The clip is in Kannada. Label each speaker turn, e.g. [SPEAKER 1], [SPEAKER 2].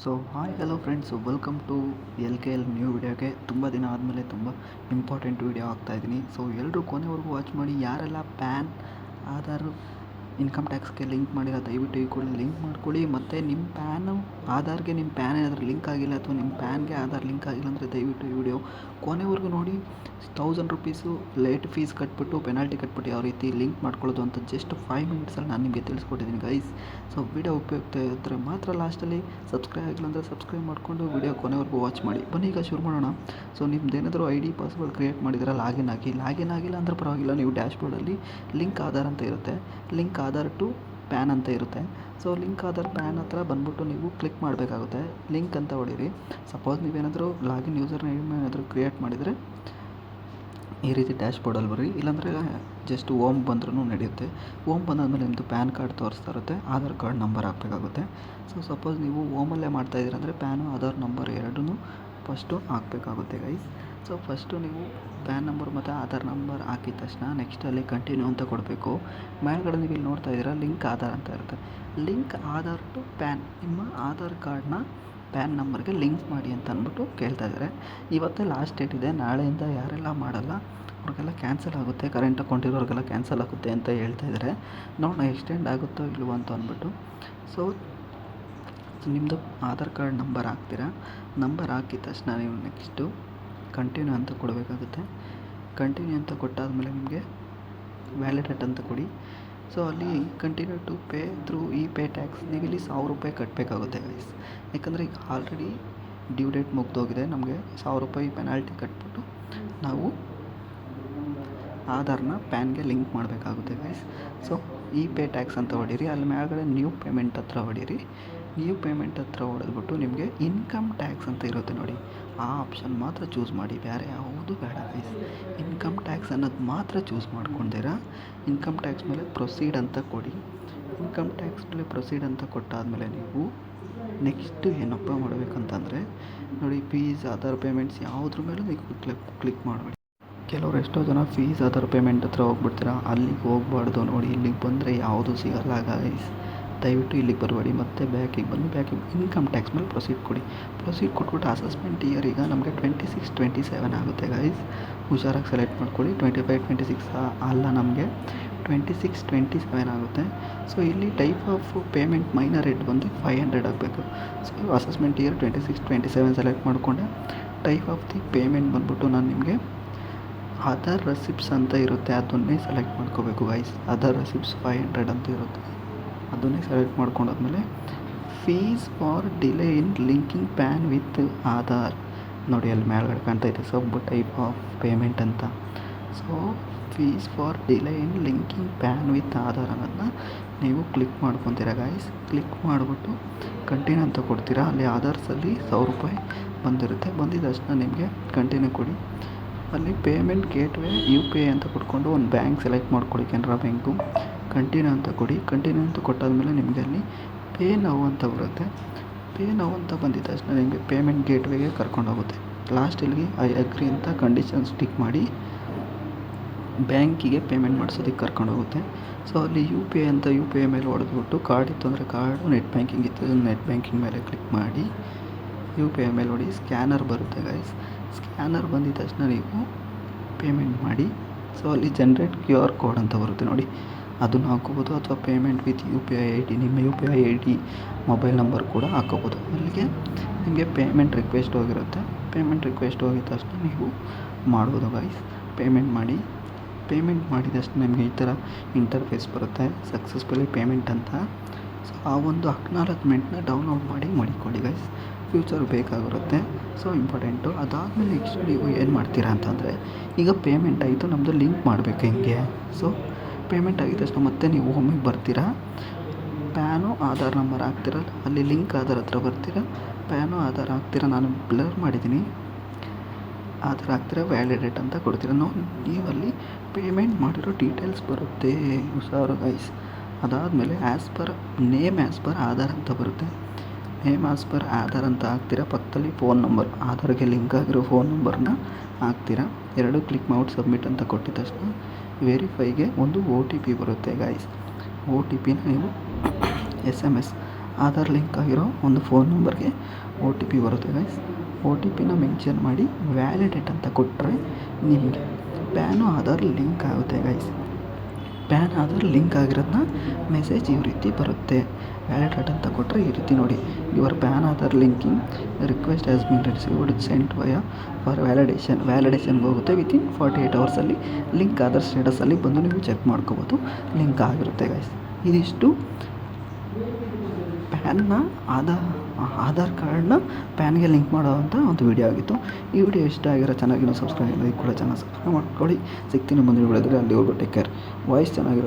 [SPEAKER 1] So hi hello friends, welcome to ಎಲ್ ನ್ಯೂ ವಿಡಿಯೋಗೆ. ತುಂಬ ದಿನ ಆದಮೇಲೆ ತುಂಬ ಇಂಪಾರ್ಟೆಂಟ್ ವಿಡಿಯೋ ಹಾಕ್ತಾಯಿದ್ದೀನಿ. ಸೊ ಎಲ್ಲರೂ ಕೊನೆವರೆಗೂ ವಾಚ್ ಮಾಡಿ. ಯಾರೆಲ್ಲ ಪ್ಯಾನ್, ಆಧಾರ್, ಇನ್ಕಮ್ ಟ್ಯಾಕ್ಸ್ಗೆ ಲಿಂಕ್ ಮಾಡಿಲ್ಲ ದಯವಿಟ್ಟು ಈ ಕೂಡ ಲಿಂಕ್ ಮಾಡ್ಕೊಳ್ಳಿ. ಮತ್ತು ನಿಮ್ಮ ಪ್ಯಾನು ಆಧಾರ್ಗೆ ನಿಮ್ಮ ಪ್ಯಾನ್ ಏನಾದರೂ ಲಿಂಕ್ ಆಗಿಲ್ಲ ಅಥವಾ ನಿಮ್ಮ ಪ್ಯಾನ್ಗೆ ಆಧಾರ್ ಲಿಂಕ್ ಆಗಿಲ್ಲ ಅಂದರೆ ದಯವಿಟ್ಟು ಈ ವಿಡಿಯೋ ಕೊನೆವರೆಗೂ ನೋಡಿ. 1000 ರೂಪೀಸು ಲೇಟ್ ಫೀಸ್ ಕಟ್ಬಿಟ್ಟು ಪೆನಾಲ್ಟಿ ಕಟ್ಬಿಟ್ಟು ಯಾವ ರೀತಿ ಲಿಂಕ್ ಮಾಡ್ಕೊಳ್ಳೋದು ಅಂತ ಜಸ್ಟ್ 5 ಮಿನಿಟ್ಸಲ್ಲಿ ನಾನು ನಿಮಗೆ ತಿಳಿಸ್ಕೊಟ್ಟಿದ್ದೀನಿ ಗೈಸ್. ಸೊ ವಿಡಿಯೋ ಉಪಯುಕ್ತ ಇದ್ದರೆ ಮಾತ್ರ ಲಾಸ್ಟಲ್ಲಿ, ಸಬ್ಸ್ಕ್ರೈಬ್ ಆಗಿಲ್ಲ ಅಂದರೆ ಸಬ್ಸ್ಕ್ರೈಬ್ ಮಾಡಿಕೊಂಡು ವಿಡಿಯೋ ಕೊನೆವರೆಗೂ ವಾಚ್ ಮಾಡಿ. ಬನ್ನಿ ಈಗ ಶುರು ಮಾಡೋಣ. ಸೊ ನಿಮ್ದೇನಾದರೂ ID ಪಾಸ್ವರ್ಡ್ ಕ್ರಿಯೇಟ್ ಮಾಡಿದರೆ ಲಾಗಿನ್ ಆಗಿಲ್ಲ ಅಂದರೆ ಪರವಾಗಿಲ್ಲ. ನೀವು ಡ್ಯಾಶ್ಬೋರ್ಡಲ್ಲಿ ಲಿಂಕ್ ಆಧಾರ್ ಅಂತ ಇರುತ್ತೆ, ಲಿಂಕ್ ಆಧಾರ್ ಟು ಪ್ಯಾನ್ ಅಂತ ಇರುತ್ತೆ. ಸೊ ಲಿಂಕ್ ಆಧಾರ್ ಪ್ಯಾನ್ ಹತ್ರ ಬಂದ್ಬಿಟ್ಟು ನೀವು ಕ್ಲಿಕ್ ಮಾಡಬೇಕಾಗುತ್ತೆ. ಲಿಂಕ್ ಅಂತ ಹೊಡೀರಿ. ಸಪೋಸ್ ನೀವೇನಾದರೂ ಲಾಗಿನ್ ಯೂಸರ್ ನೇಮ್ ಏನಾದರೂ ಕ್ರಿಯೇಟ್ ಮಾಡಿದರೆ ಈ ರೀತಿ ಡ್ಯಾಶ್ಬೋರ್ಡಲ್ಲಿ ಬರ್ರಿ, ಇಲ್ಲಾಂದರೆ ಜಸ್ಟ್ ಓಮ್ ಬಂದ್ರೂ ನಡೆಯುತ್ತೆ. ಓಮ್ ಬಂದಾದಮೇಲೆ ನಿಮ್ಮದು ಪ್ಯಾನ್ ಕಾರ್ಡ್ ತೋರಿಸ್ತಾ ಇರುತ್ತೆ, ಆಧಾರ್ ಕಾರ್ಡ್ ನಂಬರ್ ಹಾಕಬೇಕಾಗುತ್ತೆ. ಸೊ ಸಪೋಸ್ ನೀವು ಓಮಲ್ಲೇ ಮಾಡ್ತಾಯಿದ್ದೀರ ಅಂದರೆ ಪ್ಯಾನು ಆಧಾರ್ ನಂಬರ್ ಎರಡೂ ಫಸ್ಟು ಹಾಕಬೇಕಾಗುತ್ತೆ ಗೈಸ್. ಸೊ ಫಸ್ಟು ನೀವು ಪ್ಯಾನ್ ನಂಬರ್ ಮತ್ತು ಆಧಾರ್ ನಂಬರ್ ಹಾಕಿದ ತಕ್ಷಣ ನೆಕ್ಸ್ಟ್ ಅಲ್ಲಿ ಕಂಟಿನ್ಯೂ ಅಂತ ಕೊಡಬೇಕು. ಮೇಲ್ಗಡೆ ನೀವು ಇಲ್ಲಿ ನೋಡ್ತಾ ಇದ್ದೀರಾ ಲಿಂಕ್ ಆಧಾರ್ ಅಂತ ಇರುತ್ತೆ. ಲಿಂಕ್ ಆಧಾರ್ ಟು ಪ್ಯಾನ್, ನಿಮ್ಮ ಆಧಾರ್ ಕಾರ್ಡ್ನ ಪ್ಯಾನ್ ನಂಬರ್ಗೆ ಲಿಂಕ್ ಮಾಡಿ ಅಂತ ಅಂದ್ಬಿಟ್ಟು ಕೇಳ್ತಾ ಇದ್ದಾರೆ. ಇವತ್ತೇ ಲಾಸ್ಟ್ ಡೇಟ್ ಇದೆ, ನಾಳೆಯಿಂದ ಯಾರೆಲ್ಲ ಮಾಡಲ್ಲ ಅವ್ರಿಗೆಲ್ಲ ಕ್ಯಾನ್ಸಲ್ ಆಗುತ್ತೆ, ಕರೆಂಟ್ ಅಕೌಂಟ್ ಇರೋರಿಗೆಲ್ಲ ಕ್ಯಾನ್ಸಲ್ ಆಗುತ್ತೆ ಅಂತ ಹೇಳ್ತಾ ಇದ್ದಾರೆ. ನೋಡೋಣ ಎಕ್ಸ್ಟೆಂಡ್ ಆಗುತ್ತೋ ಇಲ್ವೋ ಅಂತ ಅಂದ್ಬಿಟ್ಟು. ಸೊ ನಿಮ್ಮದು ಆಧಾರ್ ಕಾರ್ಡ್ ನಂಬರ್ ಹಾಕ್ತೀರಾ. ನಂಬರ್ ಹಾಕಿದ ತಕ್ಷಣ ನೀವು ನೆಕ್ಸ್ಟು ಕಂಟಿನ್ಯೂ ಅಂತ ಕೊಡಬೇಕಾಗುತ್ತೆ. ಕಂಟಿನ್ಯೂ ಅಂತ ಕೊಟ್ಟಾದಮೇಲೆ ನಿಮಗೆ ವ್ಯಾಲಿಡೇಟ್ ಅಂತ ಕೊಡಿ. ಸೊ ಅಲ್ಲಿ continue to pay through pay tax, ನೀವು ಇಲ್ಲಿ 1000 ರೂಪಾಯಿ ಕಟ್ಟಬೇಕಾಗುತ್ತೆ ಗೈಸ್. ಯಾಕಂದರೆ ಈಗ ಆಲ್ರೆಡಿ ಡ್ಯೂ ಡೇಟ್ ಮುಗ್ದೋಗಿದೆ. ನಮಗೆ 1000 ರೂಪಾಯಿ ಪೆನಾಲ್ಟಿ ಕಟ್ಬಿಟ್ಟು ನಾವು ಆಧಾರ್ನ ಪ್ಯಾನ್ಗೆ ಲಿಂಕ್ ಮಾಡಬೇಕಾಗುತ್ತೆ ಗೈಸ್. ಸೊ ಪೇ ಟ್ಯಾಕ್ಸ್ ಅಂತ ಹೊಡೀರಿ. ಅಲ್ಲಿ ಮೇಲ್ಗಡೆ ನ್ಯೂ ಪೇಮೆಂಟ್ ಹತ್ರ ಹೊಡೀರಿ. ನ್ಯೂ ಪೇಮೆಂಟ್ ಹತ್ರ ಹೊಡೆದ್ಬಿಟ್ಟು ನಿಮಗೆ ಇನ್ಕಮ್ ಟ್ಯಾಕ್ಸ್ ಅಂತ ಇರುತ್ತೆ ನೋಡಿ, ಆ ಆಪ್ಷನ್ ಮಾತ್ರ ಚೂಸ್ ಮಾಡಿ, ಬೇರೆ ಯಾವುದು ಬೇಡ ಗೈಸ್. ಇನ್ಕಮ್ ಟ್ಯಾಕ್ಸ್ ಅನ್ನೋದು ಮಾತ್ರ ಚೂಸ್ ಮಾಡ್ಕೊಂಡಿರ. ಇನ್ಕಮ್ ಟ್ಯಾಕ್ಸ್ ಮೇಲೆ ಪ್ರೊಸೀಡ್ ಅಂತ ಕೊಡಿ. ಇನ್ಕಮ್ ಟ್ಯಾಕ್ಸ್ ಮೇಲೆ ಪ್ರೊಸೀಡ್ ಅಂತ ಕೊಟ್ಟಾದಮೇಲೆ ನೀವು ನೆಕ್ಸ್ಟ್ ಏನಪ್ಪ ಮಾಡಬೇಕಂತಂದರೆ ನೋಡಿ, ಫೀಸ್, ಆಧಾರ್ ಪೇಮೆಂಟ್ಸ್ ಯಾವುದ್ರ ಮೇಲೂ ನೀವು ಕ್ಲಿಕ್ ಮಾಡಬೇಡಿ. ಕೆಲವರು ಎಷ್ಟೋ ಜನ ಫೀಸ್, ಆಧಾರ್ ಪೇಮೆಂಟ್ ಹತ್ರ ಹೋಗ್ಬಿಡ್ತೀರಾ, ಅಲ್ಲಿಗೆ ಹೋಗ್ಬಾರ್ದು ನೋಡಿ. ಇಲ್ಲಿಗೆ ಬಂದರೆ ಯಾವುದೂ ಸಿಗಲ್ಲ ಗೈಸ್. ದಯವಿಟ್ಟು ಇಲ್ಲಿಗೆ ಬರಬೇಡಿ. ಮತ್ತೆ ಬ್ಯಾಕಿಗೆ ಬನ್ನಿ. ಇನ್ಕಮ್ ಟ್ಯಾಕ್ಸ್ ಮೇಲೆ ಪ್ರೊಸೀಡ್ ಕೊಡಿ. ಪ್ರೊಸೀಡ್ ಕೊಟ್ಬಿಟ್ಟು ಅಸೆಸ್ಮೆಂಟ್ ಇಯರ್ ಈಗ ನಮಗೆ 26, 27 ಆಗುತ್ತೆ ಗೈಸ್. ಹುಷಾರಾಗಿ ಸೆಲೆಕ್ಟ್ ಮಾಡ್ಕೊಳ್ಳಿ. 25, 26 ಅಲ್ಲ, ನಮಗೆ 26, 27 ಆಗುತ್ತೆ. ಸೊ ಇಲ್ಲಿ type of payment minor rate ಬಂದು 500 ಆಗಬೇಕು. ಸೊ ಅಸೆಸ್ಮೆಂಟ್ ಇಯರ್ 26, 27 ಸೆಲೆಕ್ಟ್ ಮಾಡಿಕೊಂಡೆ. ಟೈಪ್ ಆಫ್ ದಿ ಪೇಮೆಂಟ್ ಬಂದ್ಬಿಟ್ಟು ನಾನು ನಿಮಗೆ ಆಧಾರ್ ರೆಸಿಪ್ಟ್ಸ್ ಅಂತ ಇರುತ್ತೆ, ಅದನ್ನೇ ಸೆಲೆಕ್ಟ್ ಮಾಡ್ಕೋಬೇಕು ಗೈಸ್. ಆಧಾರ್ ರೆಸಿಪ್ಟ್ಸ್ 500 ಅಂತ ಇರುತ್ತೆ, ಅದನ್ನೇ ಸೆಲೆಕ್ಟ್ ಮಾಡ್ಕೊಂಡಾದ್ಮೇಲೆ fees for delay in linking PAN with Aadhaar ನೋಡಿ, ಅಲ್ಲಿ ಮೇಲ್ಗಡೆ ಕಾಣ್ತಾ ಇದೆ ಸಬ್ ಟೈಪ್ ಆಫ್ ಪೇಮೆಂಟ್ ಅಂತ. So fees for delay in linking PAN with Aadhaar ಅನ್ನೋದನ್ನ ನೀವು ಕ್ಲಿಕ್ ಮಾಡ್ಕೊತೀರಾ ಗೈಸ್. ಕ್ಲಿಕ್ ಮಾಡಿಬಿಟ್ಟು ಕಂಟಿನ್ಯೂ ಅಂತ ಕೊಡ್ತೀರಾ. ಅಲ್ಲಿ ಆಧಾರ್ಸಲ್ಲಿ 1000 ರೂಪಾಯಿ ಬಂದಿರುತ್ತೆ. ಬಂದಿದ ತಕ್ಷಣ ನಿಮಗೆ ಕಂಟಿನ್ಯೂ ಕೊಡಿ. ಅಲ್ಲಿ ಪೇಮೆಂಟ್ ಗೇಟ್ವೇ UPI ಅಂತ ಕೊಟ್ಕೊಂಡು ಒಂದು ಬ್ಯಾಂಕ್ ಸೆಲೆಕ್ಟ್ ಮಾಡ್ಕೊಳ್ಳಿ, ಕೆನರಾ ಬ್ಯಾಂಕು. ಕಂಟಿನ್ಯೂ ಅಂತ ಕೊಡಿ. ಕಂಟಿನ್ಯೂ ಅಂತ ಕೊಟ್ಟಾದಮೇಲೆ ನಿಮಗೆ ಅಲ್ಲಿ ಪೇ ನೌ ಅಂತ ಬರುತ್ತೆ. ಪೇ ನೌ ಅಂತ ಬಂದಿದ ತಕ್ಷಣ ನಿಮಗೆ ಪೇಮೆಂಟ್ ಗೇಟ್ವೇಗೆ ಕರ್ಕೊಂಡೋಗುತ್ತೆ. ಲಾಸ್ಟ್ ಇಲ್ಲಿಗೆ ಐ ಅಗ್ರಿ ಅಂತ ಕಂಡೀಷನ್ಸ್ ಟಿಕ್ ಮಾಡಿ ಬ್ಯಾಂಕಿಗೆ ಪೇಮೆಂಟ್ ಮಾಡಿಸೋದಕ್ಕೆ ಕರ್ಕೊಂಡೋಗುತ್ತೆ. ಸೊ ಅಲ್ಲಿ UPI ಅಂತ UPI ಮೇಲೆ ಹೊಡೆದ್ಬಿಟ್ಟು, ಕಾರ್ಡ್ ಇತ್ತು ಅಂದರೆ ಕಾರ್ಡು, ನೆಟ್ ಬ್ಯಾಂಕಿಂಗ್ ಇತ್ತು ನೆಟ್ ಬ್ಯಾಂಕಿಂಗ್ ಮೇಲೆ ಕ್ಲಿಕ್ ಮಾಡಿ UPI ಮೇಲೆ ಹೊಡಿ. ಸ್ಕ್ಯಾನರ್ ಬರುತ್ತೆ ಗೈಸ್. ಸ್ಕ್ಯಾನರ್ ಬಂದಿದ ತಕ್ಷಣ ನೀವು ಪೇಮೆಂಟ್ ಮಾಡಿ. ಸೊ ಅಲ್ಲಿ ಜನ್ರೇಟ್ QR ಕೋಡ್ ಅಂತ ಬರುತ್ತೆ ನೋಡಿ, ಅದನ್ನು ಹಾಕೋಬೋದು. ಅಥವಾ ಪೇಮೆಂಟ್ ವಿತ್ UPI ID, ನಿಮ್ಮ UPI ID ಮೊಬೈಲ್ ನಂಬರ್ ಕೂಡ ಹಾಕೋಬೋದು. ಅಲ್ಲಿಗೆ ನಿಮಗೆ ಪೇಮೆಂಟ್ ರಿಕ್ವೆಸ್ಟ್ ಹೋಗಿರುತ್ತೆ. ಪೇಮೆಂಟ್ ರಿಕ್ವೆಸ್ಟ್ ಹೋಗಿದ ತಕ್ಷಣ ನೀವು ಮಾಡ್ಬೋದು ಗೈಸ್. ಪೇಮೆಂಟ್ ಮಾಡಿ. ಪೇಮೆಂಟ್ ಮಾಡಿದ ತಕ್ಷಣ ನಿಮಗೆ ಈ ಥರ ಇಂಟರ್ಫೇಸ್ ಬರುತ್ತೆ, ಸಕ್ಸಸ್ಫುಲಿ ಪೇಮೆಂಟ್ ಅಂತ. ಸೊ ಆ ಒಂದು ಅಕ್ನಾಲಜ್ಮೆಂಟ್ನ ಡೌನ್ಲೋಡ್ ಮಾಡಿ ಮಾಡಿಕೊಳ್ಳಿ ಗೈಸ್, ಫ್ಯೂಚರ್ ಬೇಕಾಗಿರುತ್ತೆ. So important. ಅದಾದಮೇಲೆ ನೆಕ್ಸ್ಟ್ ನೀವು ಏನು ಮಾಡ್ತೀರಾ ಅಂತಂದರೆ, ಈಗ ಪೇಮೆಂಟ್ ಆಯಿತು, ನಮ್ಮದು ಲಿಂಕ್ ಮಾಡಬೇಕು ಹಿಂಗೆ. ಸೊ ಪೇಮೆಂಟ್ ಆಗಿದ ತಕ್ಷಣ ಮತ್ತೆ ನೀವು ಒಮ್ಮೆಗೆ ಬರ್ತೀರಾ, ಪ್ಯಾನು ಆಧಾರ್ ನಂಬರ್ ಹಾಕ್ತೀರ, ಅಲ್ಲಿ ಲಿಂಕ್ ಆಧಾರ್ ಹತ್ರ ಬರ್ತೀರಾ, ಪ್ಯಾನು ಆಧಾರ್ ಹಾಕ್ತೀರಾ. ನಾನು ಬ್ಲರ್ ಮಾಡಿದ್ದೀನಿ. ಆಧಾರ್ ಹಾಕ್ತೀರಾ, ವ್ಯಾಲಿಡೇಟ್ ಅಂತ ಕೊಡ್ತೀರಾ. ನೀವಲ್ಲಿ ಪೇಮೆಂಟ್ ಮಾಡಿರೋ ಡೀಟೇಲ್ಸ್ ಬರುತ್ತೆ, ಹುಷಾರು ಗೈಸ್. ಅದಾದಮೇಲೆ ಆ್ಯಸ್ ಪರ್ ಆಧಾರ್ ಅಂತ ಬರುತ್ತೆ. ನೇಮ್ ಆಸ್ ಪರ್ ಆಧಾರ್ ಅಂತ ಹಾಕ್ತೀರಾ. ಪಕ್ಕದಲ್ಲಿ ಫೋನ್ ನಂಬರ್, ಆಧಾರ್ಗೆ ಲಿಂಕ್ ಆಗಿರೋ ಫೋನ್ ನಂಬರ್ನ ಹಾಕ್ತೀರಾ. ಎರಡು ಕ್ಲಿಕ್ ಮಾಡಿ ಸಬ್ಮಿಟ್ ಅಂತ ಕೊಟ್ಟಿದ ತಕ್ಷಣ ವೆರಿಫೈಗೆ ಒಂದು OTP ಬರುತ್ತೆ ಗೈಸ್. OTPನ ನೀವು SMS ಆಧಾರ್ ಲಿಂಕ್ ಆಗಿರೋ ಒಂದು ಫೋನ್ ನಂಬರ್ಗೆ ಒ ಟಿ ಪಿ ಬರುತ್ತೆ ಗೈಸ್. ಒ ಟಿ ಪಿನ ಮೆನ್ಷನ್ ಮಾಡಿ ವ್ಯಾಲಿಡೇಟ್ ಅಂತ ಕೊಟ್ಟರೆ ನಿಮಗೆ ಪ್ಯಾನು ಆಧಾರ್ ಲಿಂಕ್ ಆಗುತ್ತೆ ಗೈಸ್. ಪ್ಯಾನ್ ಆಧಾರ್ ಲಿಂಕ್ ಆಗಿರೋದನ್ನ ಮೆಸೇಜ್ ಈ ರೀತಿ ಬರುತ್ತೆ. ವ್ಯಾಲಿಡೇಟ್ ಅಂತ ಕೊಟ್ಟರೆ ಈ ರೀತಿ ನೋಡಿ, your PAN Aadhaar linking request has been received sent via for ವ್ಯಾಲಿಡೇಷನ್ಗೆ ಹೋಗುತ್ತೆ. ವಿತಿನ್ 48 ಅವರ್ಸಲ್ಲಿ ಲಿಂಕ್ ಆಧಾರ್ ಸ್ಟೇಟಸಲ್ಲಿ ಬಂದು ನೀವು ಚೆಕ್ ಮಾಡ್ಕೋಬೋದು, ಲಿಂಕ್ ಆಗಿರುತ್ತೆ ಗೈಸ್. ಇದಿಷ್ಟು ಪ್ಯಾನ್ನ ಆಧಾರ್ ಕಾರ್ಡ್ನ ಪ್ಯಾನ್ಗೆ ಲಿಂಕ್ ಮಾಡೋವಂಥ ಒಂದು ವಿಡಿಯೋ ಆಗಿತ್ತು. ಈ ವಿಡಿಯೋ ಇಷ್ಟ ಆಗಿರೋ ಚೆನ್ನಾಗಿರೋ ಸಬ್ಸ್ಕ್ರೈಬ್ ಕೂಡ ಚೆನ್ನಾಗಿ ಸಬ್ಸ್ಕ್ರೈಬ್ ಮಾಡ್ಕೊಳ್ಳಿ. ಸಿಗ್ತೀನಿ ಮುಂದಿನ ವಿಡಿಯೋದಲ್ಲಿ. ಅಲ್ಲಿವರೆಗೂ ಟೇಕ್ ಕೇರ್. ವಾಯ್ಸ್ ಚೆನ್ನಾಗಿರೋ